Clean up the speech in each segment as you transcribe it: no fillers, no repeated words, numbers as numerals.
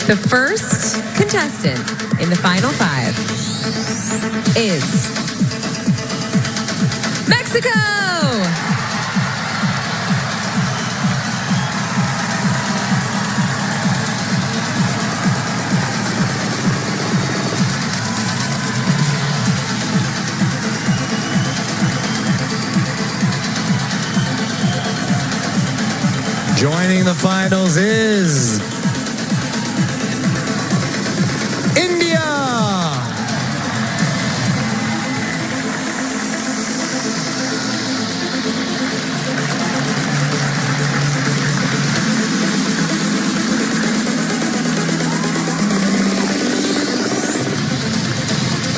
The first contestant in the final 5 is Mexico! Joining the finals is India.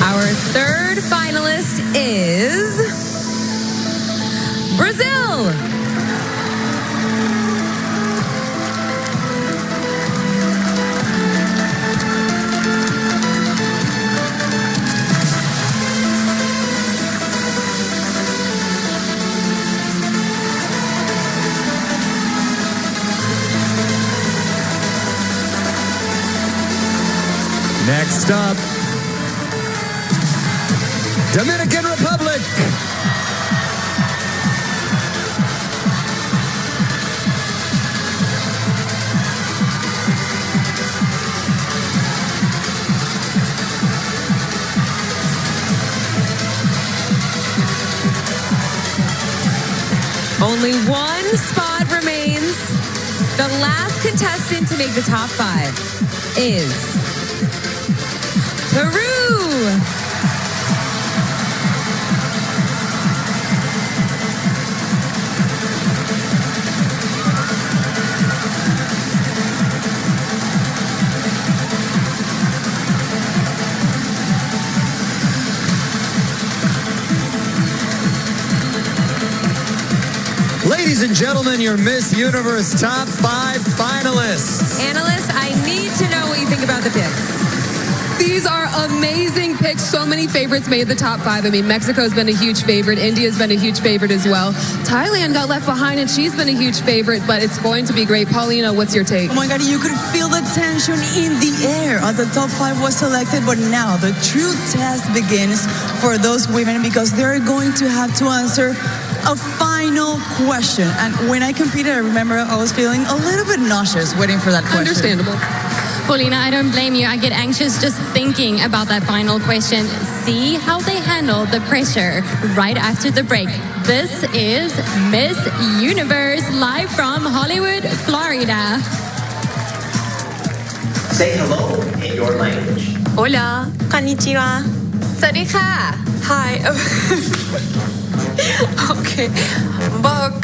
Our third finalist is Brazil. Next up, Dominican Republic. Only one spot remains. The last contestant to make the top 5 is Peru. Ladies and gentlemen, your Miss Universe top 5 finalists. Analysts, I need to know what you think about the picks. These are amazing picks. So many favorites made the top 5. I mean, Mexico's been a huge favorite. India's been a huge favorite as well. Thailand got left behind, and she's been a huge favorite, but it's going to be great. Paulina, what's your take? Oh my God, you could feel the tension in the air as the top 5 was selected, but now the true test begins for those women because they're going to have to answer a final question. And when I competed, I remember I was feeling a little bit nauseous waiting for that question. Understandable. Paulina, I don't blame you. I get anxious just thinking about that final question. See how they handle the pressure right after the break. This is Miss Universe live from Hollywood, Florida. Say hello in your language. Hola, konnichiwa. สวัสดีค่ะ Hi. Okay. Bok.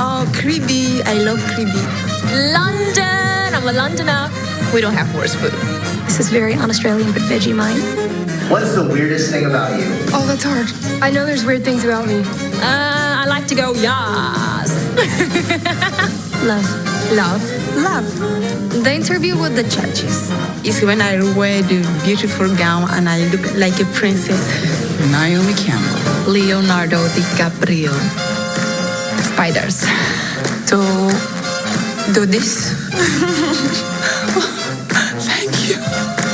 Oh, Kribi. I love Kribi. London. I'm a Londoner. We don't have worse food. This is very un-Australian, but Vegemite. What's the weirdest thing about you? Oh, that's hard. I know there's weird things about me. I like to go yas. Love. Love. Love. The interview with the judges. Is when I wear the beautiful gown and I look like a princess. Naomi Campbell. Leonardo DiCaprio. Spiders. To do this. Thank you.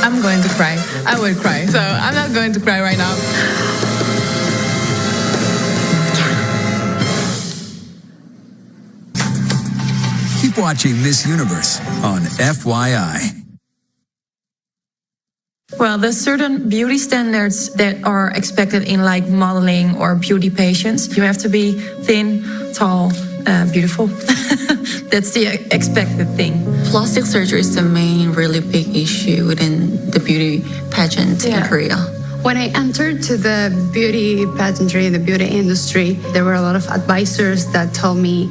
I'm going to cry. I would cry. So I'm not going to cry right now. Keep watching Miss Universe on FYI. Well, there's certain beauty standards that are expected in like modeling or beauty patients. You have to be thin, tall, beautiful. That's the expected thing. Plastic surgery is the main really big issue within the beauty pageant in Korea. When I entered to the beauty pageantry, the beauty industry, there were a lot of advisors that told me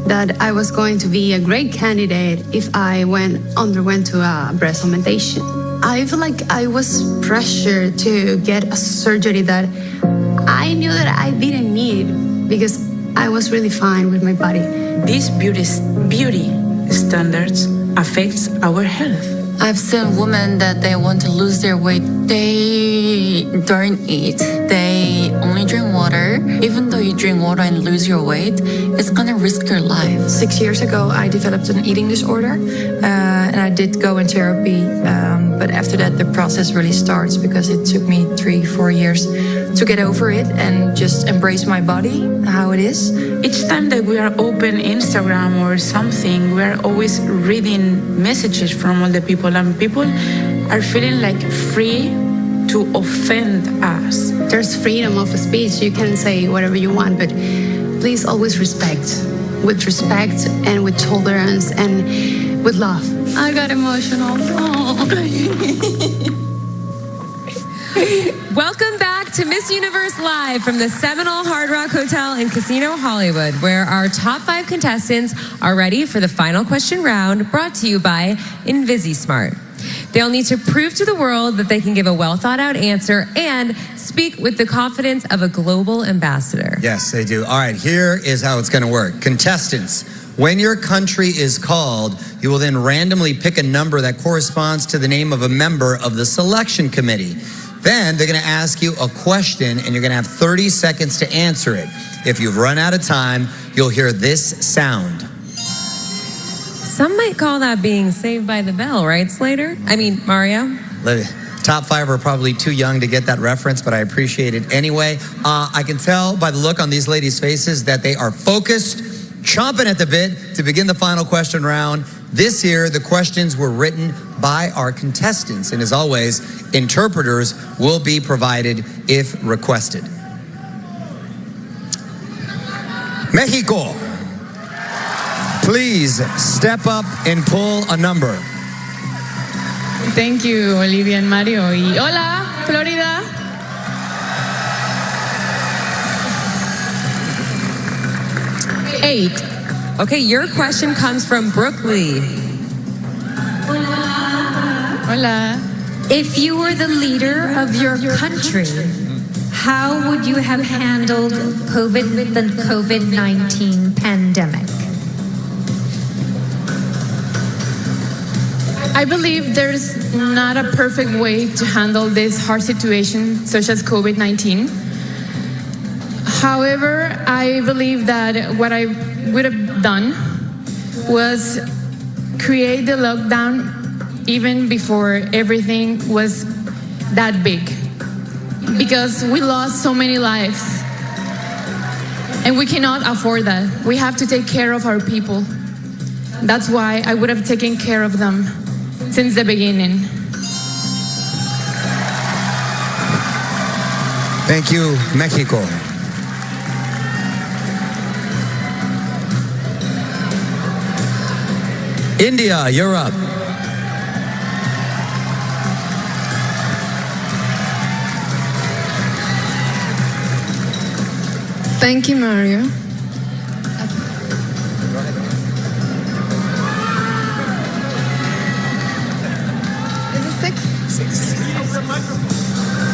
that I was going to be a great candidate if I underwent to a breast augmentation. I feel like I was pressured to get a surgery that I knew that I didn't need because I was really fine with my body. These beauty standards affects our health. I've seen women that they want to lose their weight. They don't eat. They only drink water. Even though you drink water and lose your weight, it's gonna risk your life. 6 years ago, I developed an eating disorder, and I did go in therapy. But after that, the process really starts because it took me 3-4 years to get over it and just embrace my body, how it is. Each time that we are open Instagram or something, we are always reading messages from all the people, and people are feeling like free to offend us. There's freedom of speech. You can say whatever you want, but please always respect. With respect and with tolerance and with love. I got emotional. Welcome back to Miss Universe Live from the Seminole Hard Rock Hotel and Casino Hollywood, where our top 5 contestants are ready for the final question round, brought to you by InvisiSmart. They'll need to prove to the world that they can give a well-thought-out answer and speak with the confidence of a global ambassador. Yes, they do. All right, here is how it's going to work. Contestants, when your country is called, you will then randomly pick a number that corresponds to the name of a member of the selection committee. Then they're going to ask you a question, and you're going to have 30 seconds to answer it. If you've run out of time, you'll hear this sound. Some might call that being saved by the bell, right, Slater? I mean, Mario? Top 5 are probably too young to get that reference, but I appreciate it anyway. I can tell by the look on these ladies' faces that they are focused, chomping at the bit to begin the final question round. This year, the questions were written by our contestants, and as always, interpreters will be provided if requested. Mexico, please step up and pull a number. Thank you, Olivia and Mario. Y hola, Florida. Eight. Okay, your question comes from Brooke Lee. Hola. If you were the leader of your country, how would you have handled the COVID-19 pandemic? I believe there's not a perfect way to handle this hard situation, such as COVID-19. However, I believe that what I would have done was create the lockdown even before everything was that big. Because we lost so many lives. And we cannot afford that. We have to take care of our people. That's why I would have taken care of them since the beginning. Thank you, Mexico. India, you're up. Thank you, Mario. Is it 6? 6.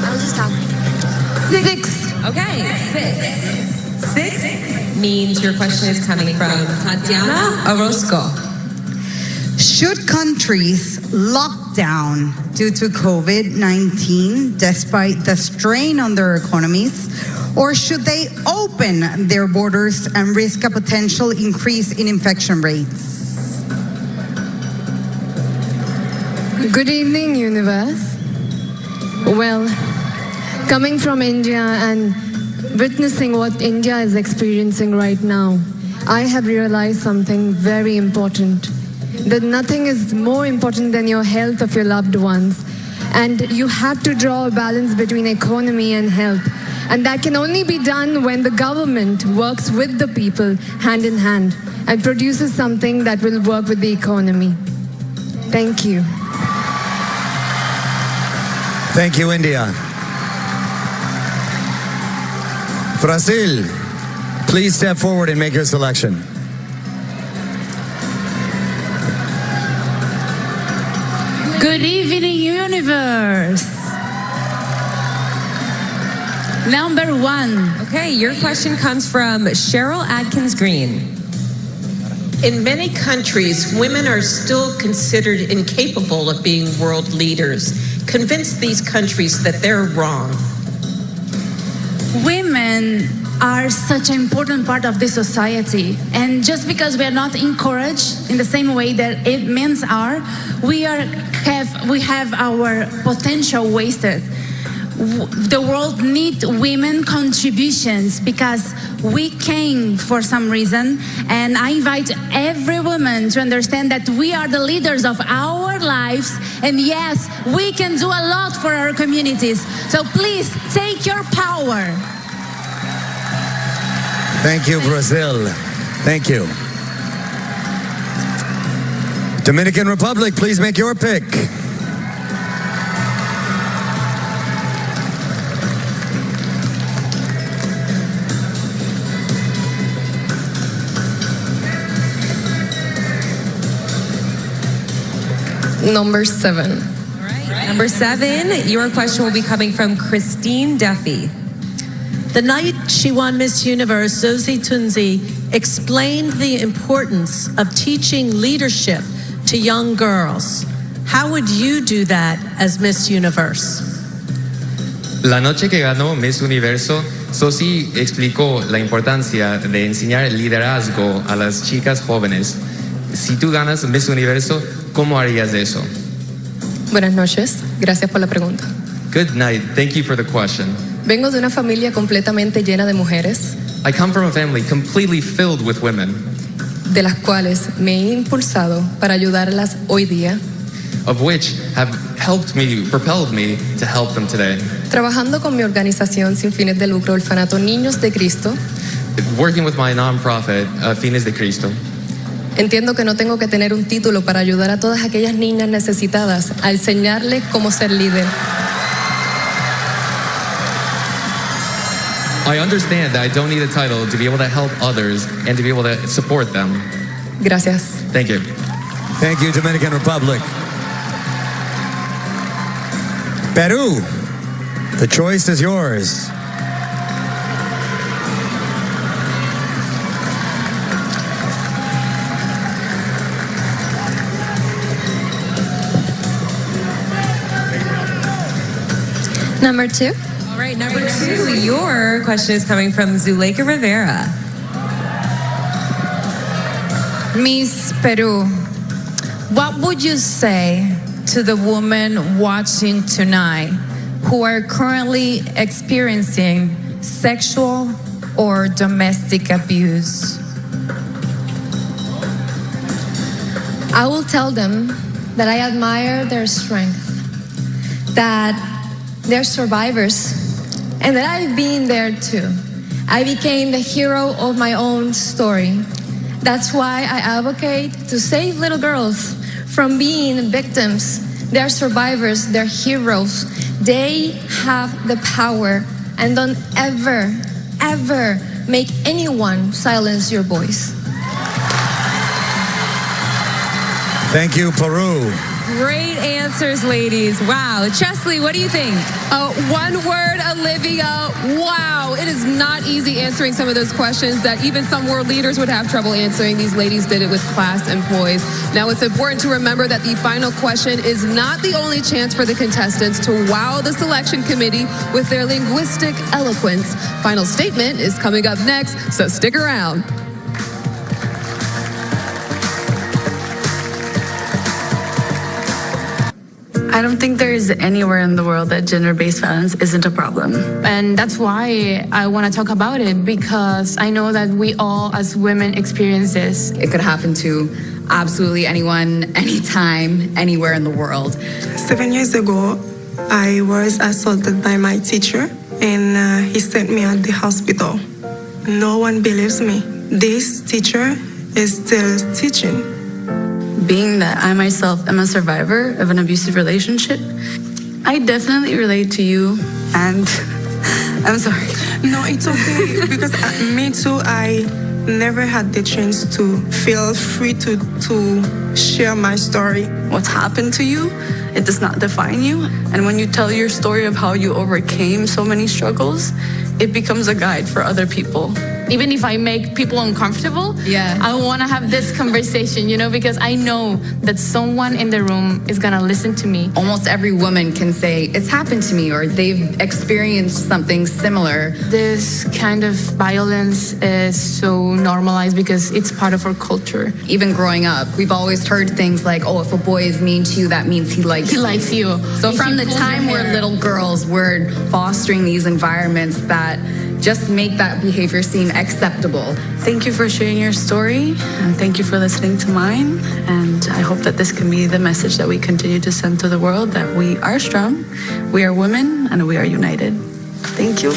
I was just talking. 6. Okay, 6. 6 means your question is coming from Tatiana Orozco. Should countries lock down due to COVID-19 despite the strain on their economies, or should they open their borders and risk a potential increase in infection rates? Good evening, Universe. Well, coming from India and witnessing what India is experiencing right now, I have realized something very important. That nothing is more important than your health of your loved ones. And you have to draw a balance between economy and health. And that can only be done when the government works with the people hand in hand and produces something that will work with the economy. Thank you. Thank you, India. Brazil, please step forward and make your selection. Good evening, Universe. Number 1. Okay, your question comes from Cheryl Adkins Green. In many countries, women are still considered incapable of being world leaders. Convince these countries that they're wrong. Women are such an important part of this society, and just because we are not encouraged in the same way that men are, we have our potential wasted. The world needs women contributions because we came for some reason, and I invite every woman to understand that we are the leaders of our lives, and yes, we can do a lot for our communities. So please take your power. Thank you, Brazil. Thank you. Dominican Republic, please make your pick. Number 7. All right. Number 7, your question will be coming from Christine Duffy. The night she won Miss Universe, Zosie Tunzi explained the importance of teaching leadership to young girls. How would you do that as Miss Universe? La noche que ganó Miss Universo, Zosie explicó la importancia de enseñar el liderazgo a las chicas jóvenes. Si tú ganas Miss Universo, ¿cómo harías eso? Buenas noches, gracias por la pregunta. Good night, thank you for the question. Vengo de una familia completamente llena de mujeres, I come from a family completely filled with women, de las cuales me he impulsado para ayudarlas hoy día, of which have helped me, propelled me to help them today. Trabajando con mi organización sin fines de lucro, Orfanato Niños de Cristo, Working with my nonprofit, Fines de Cristo, entiendo que no tengo que tener un título para ayudar a todas aquellas niñas necesitadas a enseñarles cómo ser líder. I understand that I don't need a title to be able to help others and to be able to support them. Gracias. Thank you. Thank you, Dominican Republic. Peru, the choice is yours. Number 2. All right, number 2, your question is coming from Zuleika Rivera. Miss Peru, what would you say to the women watching tonight who are currently experiencing sexual or domestic abuse? I will tell them that I admire their strength, that they're survivors, and that I've been there too. I became the hero of my own story. That's why I advocate to save little girls from being victims. They're survivors, they're heroes. They have the power, and don't ever, ever make anyone silence your voice. Thank you, Peru. Great answers, ladies. Wow. Chesley, what do you think? One word, Olivia. Wow. It is not easy answering some of those questions that even some world leaders would have trouble answering. These ladies did it with class and poise. Now, it's important to remember that the final question is not the only chance for the contestants to wow the selection committee with their linguistic eloquence. Final statement is coming up next, so stick around. I don't think there is anywhere in the world that gender-based violence isn't a problem. And that's why I want to talk about it, because I know that we all as women experience this. It could happen to absolutely anyone, anytime, anywhere in the world. 7 years ago, I was assaulted by my teacher, and he sent me at the hospital. No one believes me. This teacher is still teaching. Being that I myself am a survivor of an abusive relationship, I definitely relate to you, and I'm sorry. No, it's okay, because me too, I never had the chance to feel free to share my story. What's happened to you, it does not define you. And when you tell your story of how you overcame so many struggles, it becomes a guide for other people. even if I make people uncomfortable, I want to have this conversation, because I know that someone in the room is going to listen to me. Almost every woman can say, it's happened to me, or they've experienced something similar. This kind of violence is so normalized because it's part of our culture. Even growing up, we've always heard things like, oh, if a boy is mean to you, that means he likes you. So from the time we're little girls, we're fostering these environments that just make that behavior seem acceptable. Thank you for sharing your story, and thank you for listening to mine. And I hope that this can be the message that we continue to send to the world, that we are strong, we are women, and we are united. Thank you.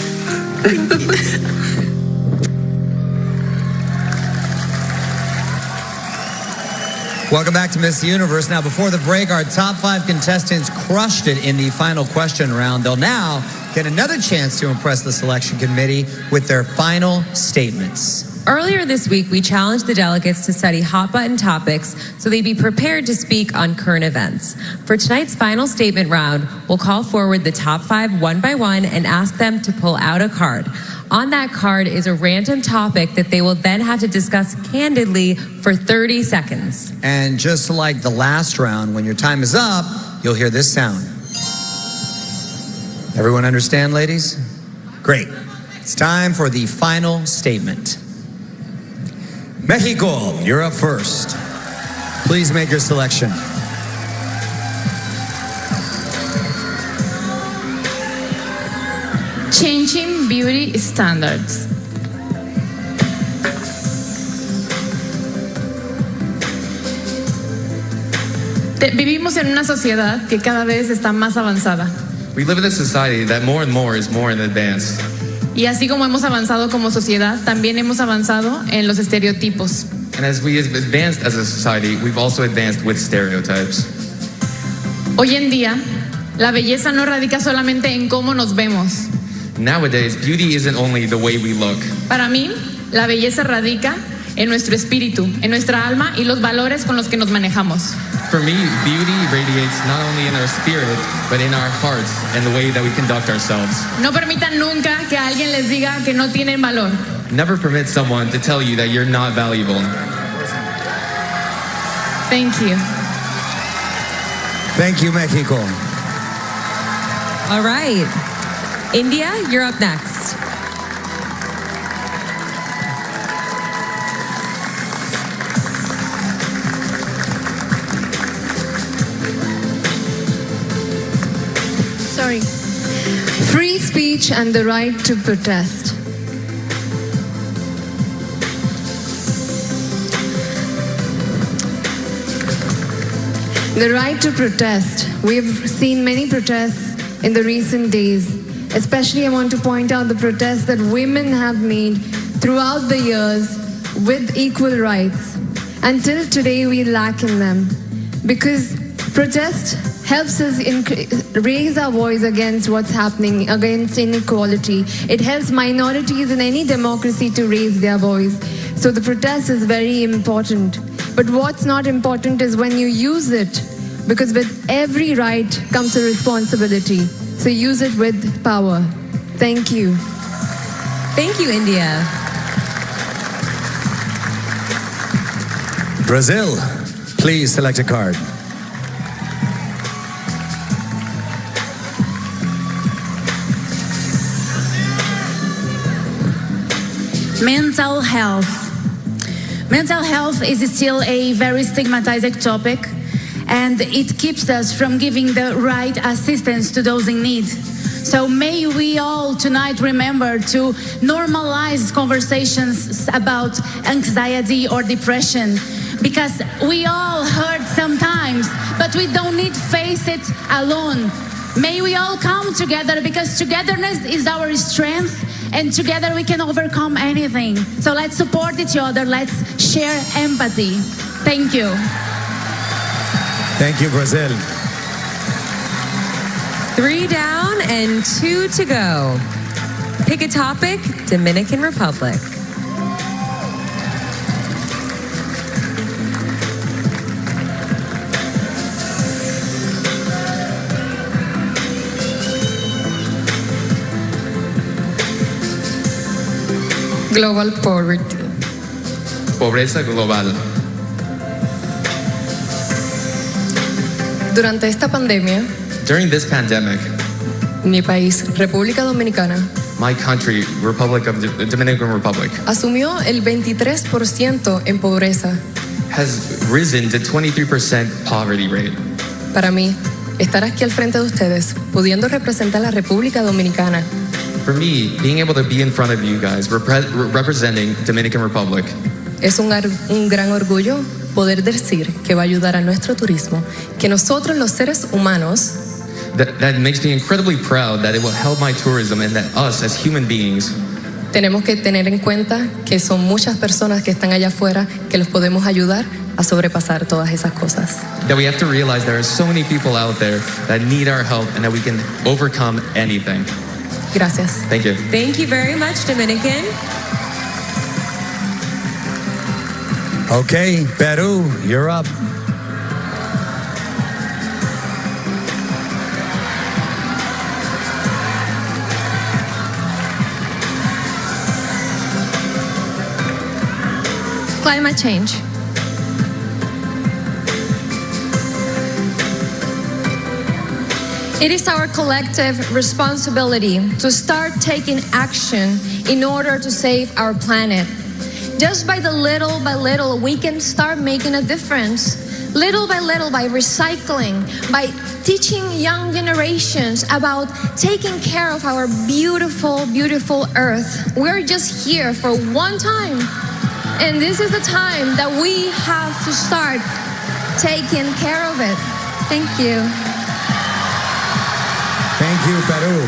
Welcome back to Miss Universe. Now, before the break, our top 5 contestants crushed it in the final question round. They'll now get another chance to impress the selection committee with their final statements. Earlier this week, we challenged the delegates to study hot-button topics so they'd be prepared to speak on current events. For tonight's final statement round, we'll call forward the top 5 one by one and ask them to pull out a card. On that card is a random topic that they will then have to discuss candidly for 30 seconds. And just like the last round, when your time is up, you'll hear this sound. Everyone understand, ladies? Great. It's time for the final statement. Mexico, you're up first. Please make your selection. Changing beauty standards. Vivimos en una sociedad que cada vez está más avanzada. We live in a society that more and more is more in advance. Y así como hemos avanzado como sociedad, también hemos avanzado en los estereotipos. And as we have advanced as a society, we've also advanced with stereotypes. Hoy en día, la belleza no radica solamente en cómo nos vemos. Nowadays, beauty isn't only the way we look. Para mí, la belleza radica en nuestro espíritu, en nuestra alma y los valores con los que nos manejamos. For me, beauty radiates not only in our spirit, but in our hearts and the way that we conduct ourselves. No permitan nunca que alguien les diga que no tienen valor. Never permit someone to tell you that you're not valuable. Thank you. Thank you, Mexico. All right. India, you're up next. Sorry. Free speech and the right to protest. The right to protest. We've seen many protests in the recent days. Especially I want to point out the protests that women have made throughout the years with equal rights. Until today we lack in them. Because protest helps us raise our voice against what's happening, against inequality. It helps minorities in any democracy to raise their voice. So the protest is very important. But what's not important is when you use it, because with every right comes a responsibility. So use it with power. Thank you. Thank you, India. Brazil, please select a card. Mental health. Mental health is still a very stigmatized topic, and it keeps us from giving the right assistance to those in need. So may we all tonight remember to normalize conversations about anxiety or depression, because we all hurt sometimes, but we don't need to face it alone. May we all come together, because togetherness is our strength, and together we can overcome anything. So let's support each other, let's share empathy. Thank you. Thank you, Brazil. 3 down and 2 to go. Pick a topic, Dominican Republic. Global poverty. Pobreza global. Durante esta pandemia, During this pandemic, mi país, República Dominicana, my country, the Dominican Republic, asumió el 23% en pobreza. has risen to 23% poverty rate. Para mí, estar aquí al frente de ustedes, pudiendo representar a la República Dominicana, For me, being able to be in front of you guys, representing Dominican Republic, es un gran orgullo poder decir que va a ayudar a nuestro turismo, que nosotros los seres humanos that makes me incredibly proud that it will help my tourism and that us as human beings, tenemos que tener en cuenta que son muchas personas que están allá afuera que los podemos ayudar a sobrepasar todas esas cosas. that we have to realize there are so many people out there that need our help and that we can overcome anything. Gracias. Thank you. Thank you very much, Dominican. Okay, Peru, you're up. Climate change. It is our collective responsibility to start taking action in order to save our planet. Just by little, we can start making a difference. Little by little, by recycling, by teaching young generations about taking care of our beautiful, beautiful earth. We're just here for one time. And this is the time that we have to start taking care of it. Thank you. Thank you, Peru.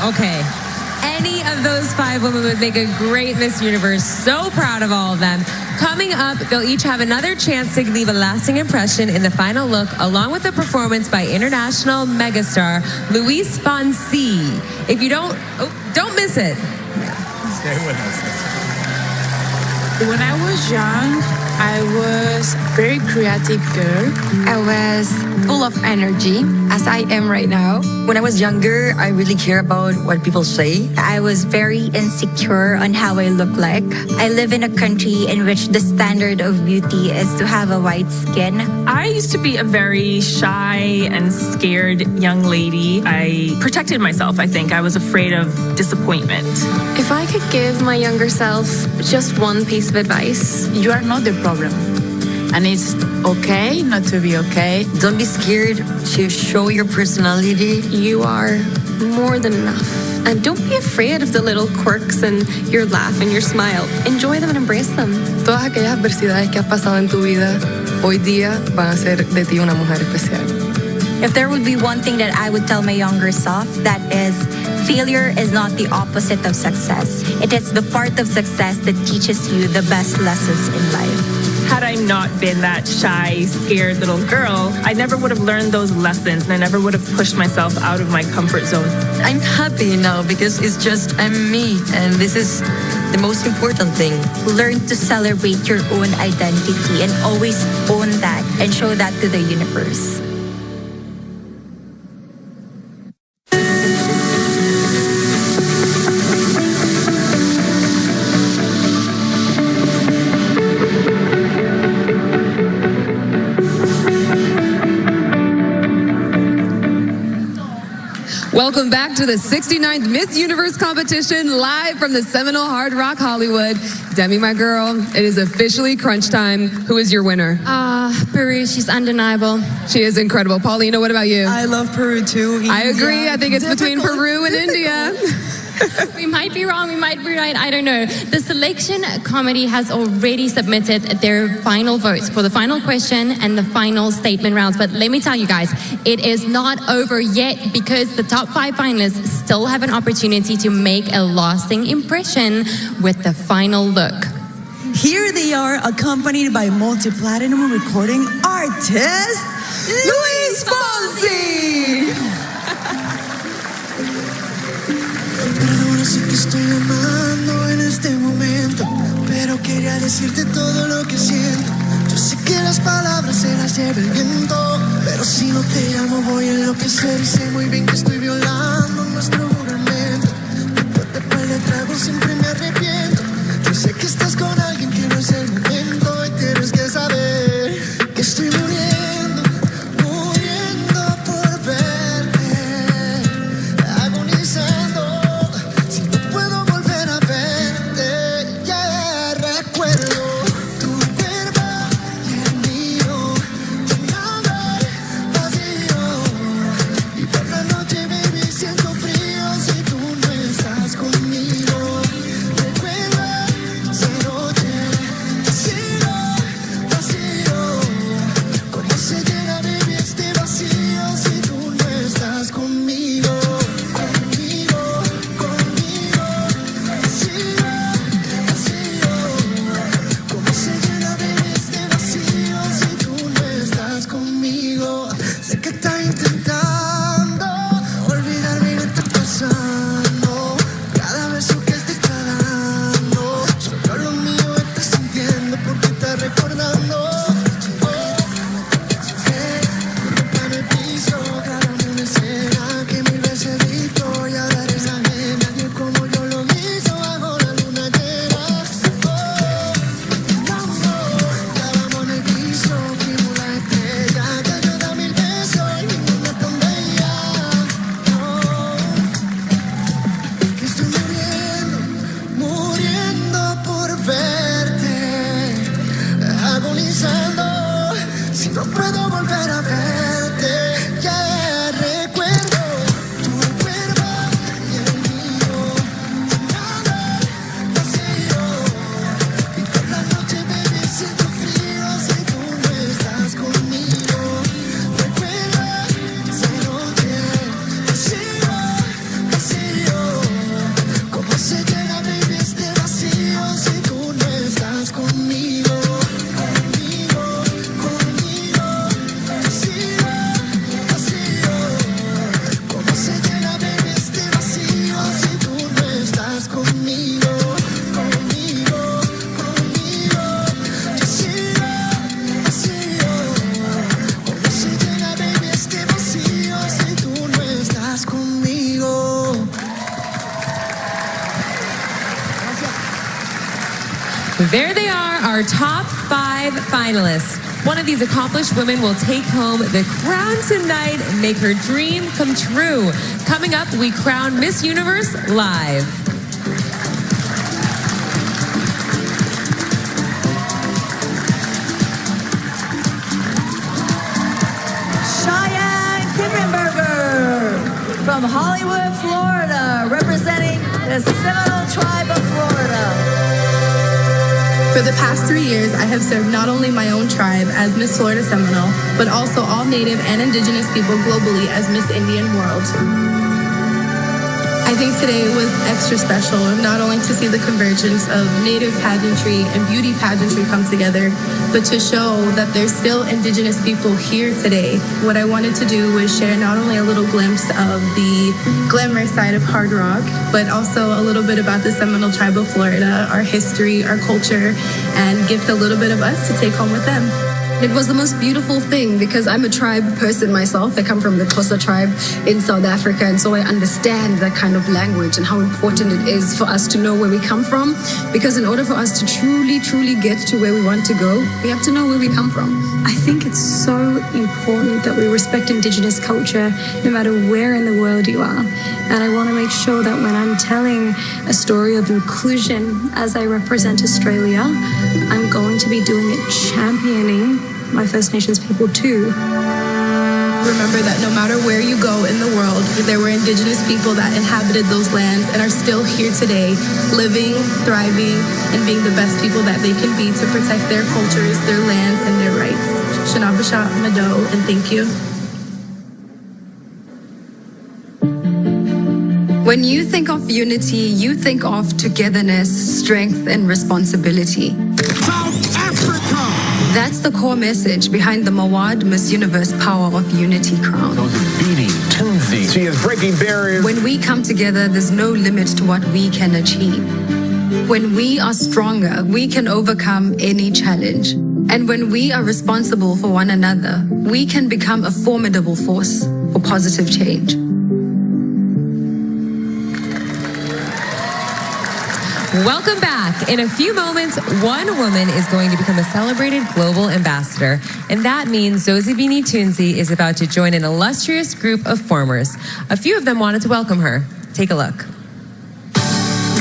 Okay. Any of those 5 women would make a great Miss Universe. So proud of all of them. Coming up, they'll each have another chance to leave a lasting impression in the final look, along with a performance by international megastar Luis Fonsi. If you don't miss it. Stay with us. When I was young, I was a very creative girl. I was full of energy, as I am right now. When I was younger, I really care about what people say. I was very insecure on how I look like. I live in a country in which the standard of beauty is to have a white skin. I used to be a very shy and scared young lady. I protected myself, I think. I was afraid of disappointment. If I could give my younger self just one piece of advice, You are not the problem. And it's okay not to be okay. Don't be scared to show your personality. you are more than enough. And don't be afraid of the little quirks and your laugh and your smile. Enjoy them and embrace them. Todas aquellas adversidades que has pasado en tu vida, hoy día van a hacer de ti una mujer especial. If there would be one thing that I would tell my younger self, that is, failure is not the opposite of success. It is the part of success that teaches you the best lessons in life. Had I not been that shy, scared little girl, I never would have learned those lessons and I never would have pushed myself out of my comfort zone. I'm happy now because it's just I'm me, and this is the most important thing. Learn to celebrate your own identity and always own that and show that to the universe. Welcome back to the 69th Miss Universe competition, live from the Seminole Hard Rock Hollywood. Demi, my girl, it is officially crunch time. Who is your winner? Peru, she's undeniable. She is incredible. Paulina, what about you? I love Peru too. I agree. I think it's between Peru and India. We might be wrong, we might be right, I don't know. The selection committee has already submitted their final votes for the final question and the final statement rounds. But let me tell you guys, it is not over yet because the top 5 finalists still have an opportunity to make a lasting impression with the final look. Here they are, accompanied by multi-platinum recording artist, Luis Fonsi! Perdona si te estoy llamando en este momento, pero quería decirte todo lo que siento. Yo sé que las palabras se las lleva el viento, pero si no te llamo voy a enloquecer y sé muy bien que estoy violando nuestro juramento. Después de par de tragos siempre me Si no puedo volver a verte, ya recuerdo tu cuerpo y el mío, nada vacío. Y por la noche, baby, siento frío si tú no estás conmigo. Recuerda esa noche, vacío, vacío. ¿Cómo se llega, baby, este vacío si tú no estás conmigo? Conmigo, conmigo, vacío, vacío. ¿Cómo se llega, baby, este vacío si tú no estás conmigo? Conmigo, conmigo, vacío, vacío. ¿Cómo se llega, baby, este vacío si tú no estás conmigo? There they are, our top 5 finalists. One of these accomplished women will take home the crown tonight and make her dream come true. Coming up, we crown Miss Universe live. Cheyenne Kippenberger from Hollywood, Florida, representing the Seminole Tribe of Florida. For the past 3 years, I have served not only my own tribe as Miss Florida Seminole, but also all Native and Indigenous people globally as Miss Indian World. I think today was extra special, not only to see the convergence of Native pageantry and beauty pageantry come together, but to show that there's still Indigenous people here today. What I wanted to do was share not only a little glimpse of the glamour side of hard rock, but also a little bit about the Seminole Tribe of Florida, our history, our culture, and gift a little bit of us to take home with them. It was the most beautiful thing because I'm a tribe person myself. I come from the Xhosa tribe in South Africa, and so I understand that kind of language and how important it is for us to know where we come from. Because in order for us to truly, truly get to where we want to go, we have to know where we come from. I think it's so important that we respect Indigenous culture no matter where in the world you are. And I want to make sure that when I'm telling a story of inclusion as I represent Australia, I'm going to be doing it championing my First Nations people too. Remember that no matter where you go in the world, there were Indigenous people that inhabited those lands and are still here today, living, thriving, and being the best people that they can be to protect their cultures, their lands, and their rights. Shanabasha Mado, and thank you. When you think of unity, you think of togetherness, strength, and responsibility. South Africa! That's the core message behind the Mawad Miss Universe Power of Unity crown. She is breaking barriers. When we come together, there's no limit to what we can achieve. When we are stronger, we can overcome any challenge. And when we are responsible for one another, we can become a formidable force for positive change. Welcome back. In a few moments, one woman is going to become a celebrated global ambassador. And that means Zosie Bini-Tunzi is about to join an illustrious group of formers. A few of them wanted to welcome her. Take a look.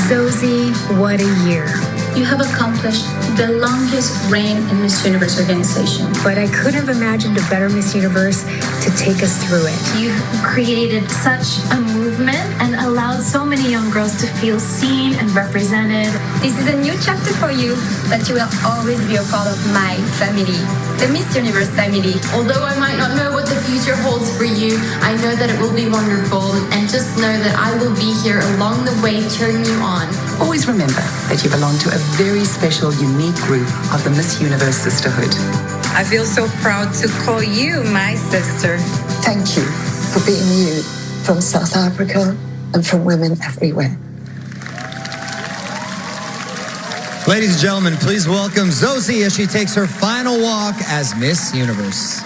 Zosie, what a year. You have accomplished the longest reign in Miss Universe organization. But I couldn't have imagined a better Miss Universe to take us through it. You've created such a movement and allowed so many young girls to feel seen and represented. This is a new chapter for you, but you will always be a part of my family, the Miss Universe family. Although I might not know what the future holds for you, I know that it will be wonderful, and just know that I will be here along the way cheering you on. Always remember that you belong to a very special, unique group of the Miss Universe Sisterhood. I feel so proud to call you my sister. Thank you for being you from South Africa and from women everywhere. Ladies and gentlemen, please welcome Zosie as she takes her final walk as Miss Universe.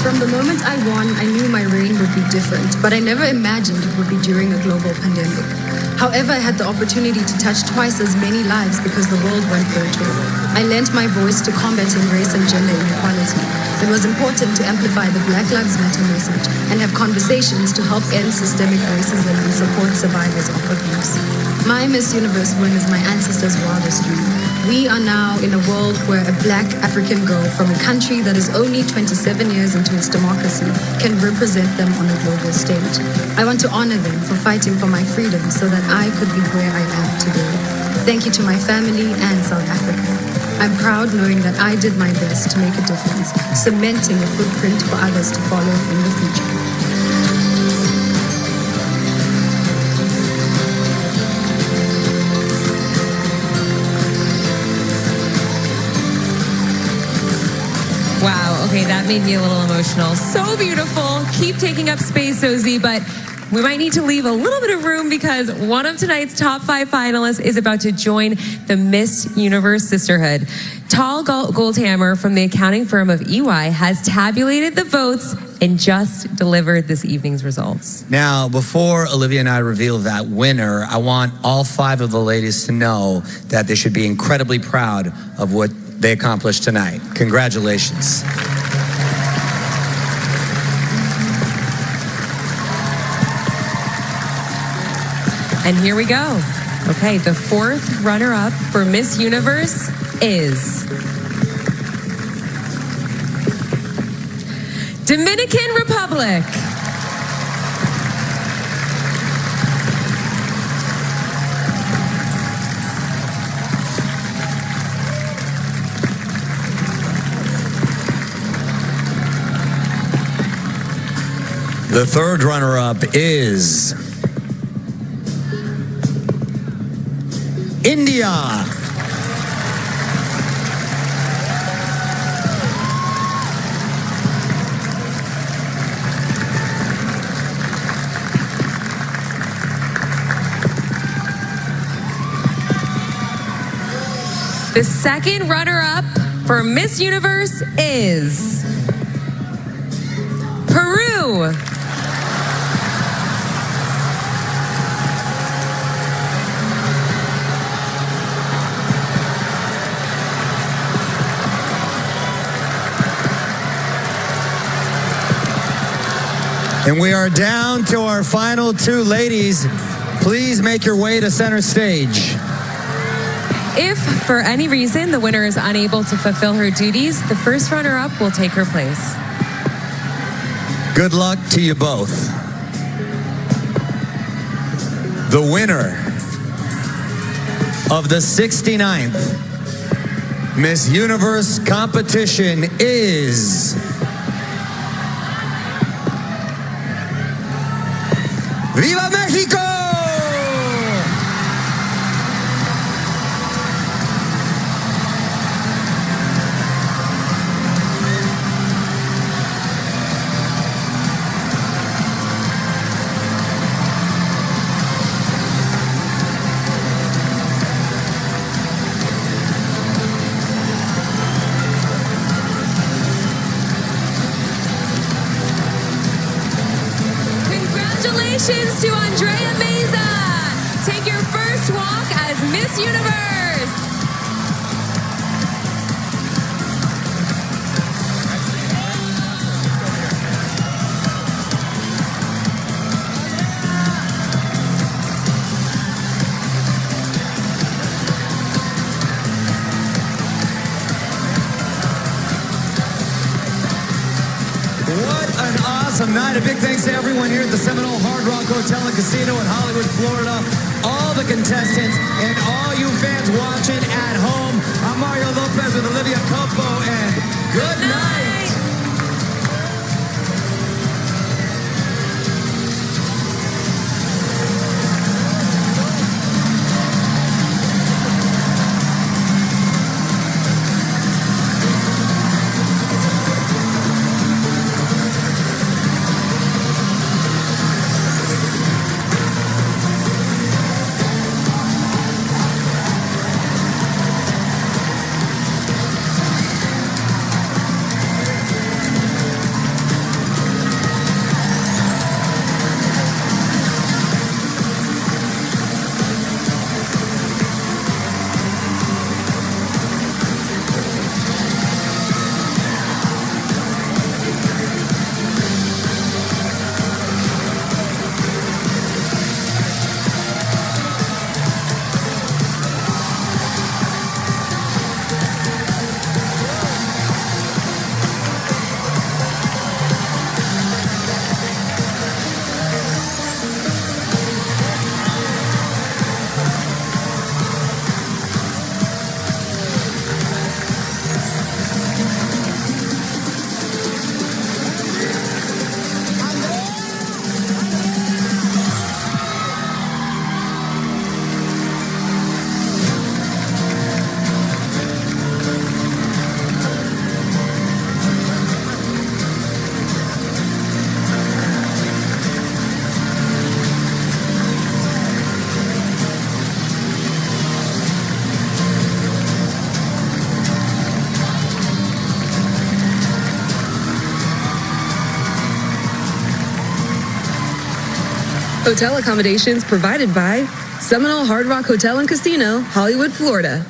From the moment I won, I knew my reign would be different, but I never imagined it would be during a global pandemic. However, I had the opportunity to touch twice as many lives because the world went virtual. I lent my voice to combating race and gender inequality. It was important to amplify the Black Lives Matter message and have conversations to help end systemic racism and support survivors of abuse. My Miss Universe win is my ancestors' wildest dream. We are now in a world where a black African girl from a country that is only 27 years into its democracy can represent them on a global stage. I want to honor them for fighting for my freedom so that I could be where I am today. Thank you to my family and South Africa. I'm proud knowing that I did my best to make a difference, cementing a footprint for others to follow in the future. Wow, okay, that made me a little emotional. So beautiful. Keep taking up space, Sozi, but we might need to leave a little bit of room because one of tonight's top 5 finalists is about to join the Miss Universe Sisterhood. Tal Goldhammer from the accounting firm of EY has tabulated the votes and just delivered this evening's results. Now, before Olivia and I reveal that winner, I want all 5 of the ladies to know that they should be incredibly proud of what they accomplished tonight. Congratulations. And here we go. Okay, the 4th runner-up for Miss Universe is Dominican Republic. The 3rd runner-up is India. The 2nd runner-up for Miss Universe is Peru. And we are down to our final 2 ladies. Please make your way to center stage. If, for any reason, the winner is unable to fulfill her duties, the 1st runner-up will take her place. Good luck to you both. The winner of the 69th Miss Universe competition is ¡Viva México! Congratulations to Andrea Meza. Take your first walk as Miss Universe. What an awesome night. A big thanks to everyone here at the Seminole Hard Rock Hotel and Casino in Hollywood, Florida. All the contestants and all you fans watching at home. I'm Mario Lopez with Olivia Campo, and good night. Hotel accommodations provided by Seminole Hard Rock Hotel and Casino, Hollywood, Florida.